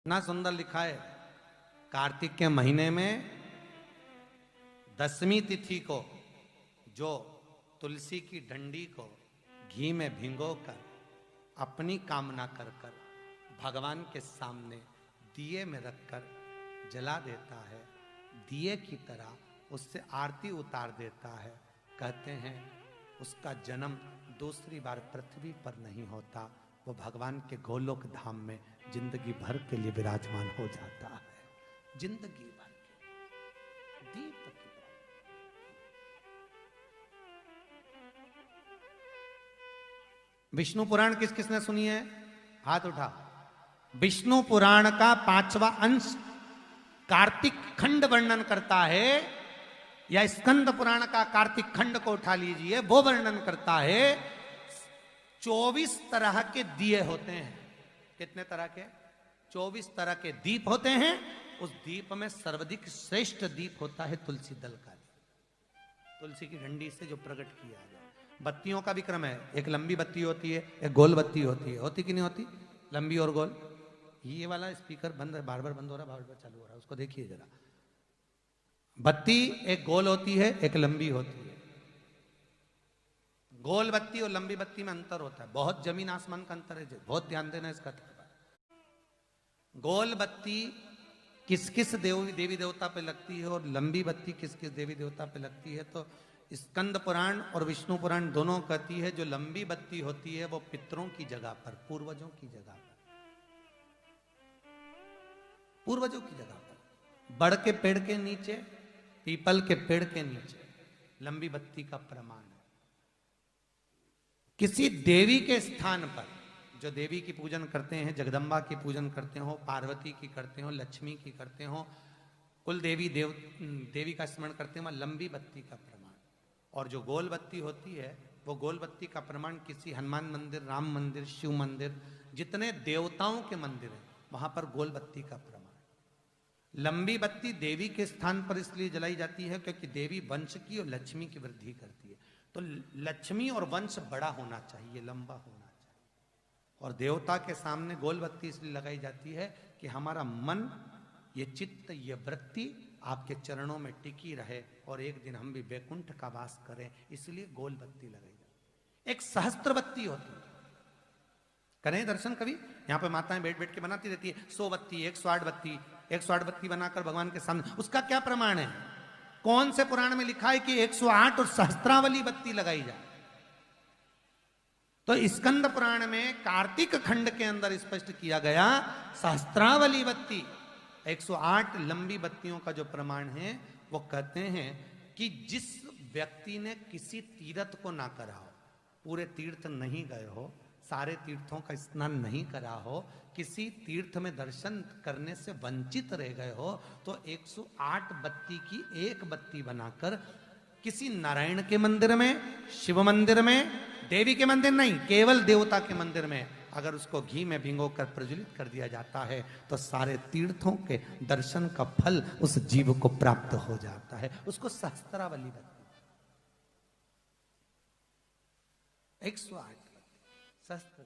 इतना सुंदर लिखा है, कार्तिक के महीने में 10वीं तिथि को जो तुलसी की डंडी को घी में भिगोकर अपनी कामना कर कर भगवान के सामने दिए में रखकर जला देता है, दिए की तरह उससे आरती उतार देता है, कहते हैं उसका जन्म दूसरी बार पृथ्वी पर नहीं होता, वो भगवान के गोलोक धाम में जिंदगी भर के लिए विराजमान हो जाता है। जिंदगी भर के दीप की विष्णु पुराण किस किसने सुनी है? हाथ उठा। विष्णु पुराण का 5वां अंश कार्तिक खंड वर्णन करता है, या स्कंद पुराण का कार्तिक खंड को उठा लीजिए, वो वर्णन करता है 24 तरह के दिए होते हैं। कितने तरह के? 24 तरह के दीप होते हैं। उस दीप में सर्वाधिक श्रेष्ठ दीप होता है तुलसी दल का दीप, तुलसी की डंडी से जो प्रकट किया जाए। बत्तियों का भी क्रम है, एक लंबी बत्ती होती है, एक गोल बत्ती होती है। होती कि नहीं होती? लंबी और गोल। ये वाला स्पीकर बंद है, बार बार बंद हो रहा है, बार बार चालू हो रहा है, उसको देखिए जरा। बत्ती एक गोल होती है, एक लंबी होती है। गोल बत्ती और लंबी बत्ती में अंतर होता है, बहुत जमीन आसमान का अंतर है, बहुत ध्यान देना इसका। गोल बत्ती किस किस देवी देवता पे लगती है और लंबी बत्ती किस किस देवी देवता पे लगती है, तो स्कंद पुराण और विष्णु पुराण दोनों कहती है जो लंबी बत्ती होती है वो पितरों की जगह पर, पूर्वजों की जगह पर, पूर्वजों की जगह पर, बड़ के पेड़ के नीचे, पीपल के पेड़ के नीचे लंबी बत्ती का प्रमाण है। किसी देवी के स्थान पर, जो देवी की पूजन करते हैं, जगदम्बा की पूजन करते हो, पार्वती की करते हो, लक्ष्मी की करते हो, कुल देवी का स्मरण करते हो, लंबी बत्ती का प्रमाण। और जो गोल बत्ती होती है वो गोल बत्ती का प्रमाण किसी हनुमान मंदिर, राम मंदिर, शिव मंदिर, जितने देवताओं के मंदिर हैं वहां पर गोल बत्ती का प्रमाण। लंबी बत्ती देवी के स्थान पर इसलिए जलाई जाती है क्योंकि देवी वंश की और लक्ष्मी की वृद्धि करती है, तो लक्ष्मी और वंश बड़ा होना चाहिए, लंबा होना चाहिए। और देवता के सामने गोल बत्ती इसलिए लगाई जाती है कि हमारा मन, ये चित्त, ये वृत्ति आपके चरणों में टिकी रहे और एक दिन हम भी वैकुंठ का वास करें, इसलिए गोल बत्ती लगाई जाती है। एक सहस्त्र बत्ती होती है, करें दर्शन कभी? यहाँ पे माताएं बैठ बैठ के बनाती रहती है 100 बत्ती, 108 बत्ती, 108 बत्ती बनाकर भगवान के सामने। उसका क्या प्रमाण है? कौन से पुराण में लिखा है कि 108 और सहस्त्रावली बत्ती लगाई जाए? तो स्कंद पुराण में कार्तिक खंड के अंदर स्पष्ट किया गया, सहस्त्रावली बत्ती, 108 लंबी बत्तियों का जो प्रमाण है, वो कहते हैं कि जिस व्यक्ति ने किसी तीर्थ को ना करा हो, पूरे तीर्थ नहीं गए हो, सारे तीर्थों का स्नान नहीं करा हो, किसी तीर्थ में दर्शन करने से वंचित रह गए हो, तो 108 बत्ती की एक बत्ती बनाकर किसी नारायण के मंदिर में, शिव मंदिर में, देवी के मंदिर नहीं, केवल देवता के मंदिर में अगर उसको घी में भिगोकर प्रज्वलित कर दिया जाता है तो सारे तीर्थों के दर्शन का फल उस जीव को प्राप्त हो जाता है। उसको सहस्त्रावली बत्ती, 108 बत्ती, सहस्त्र।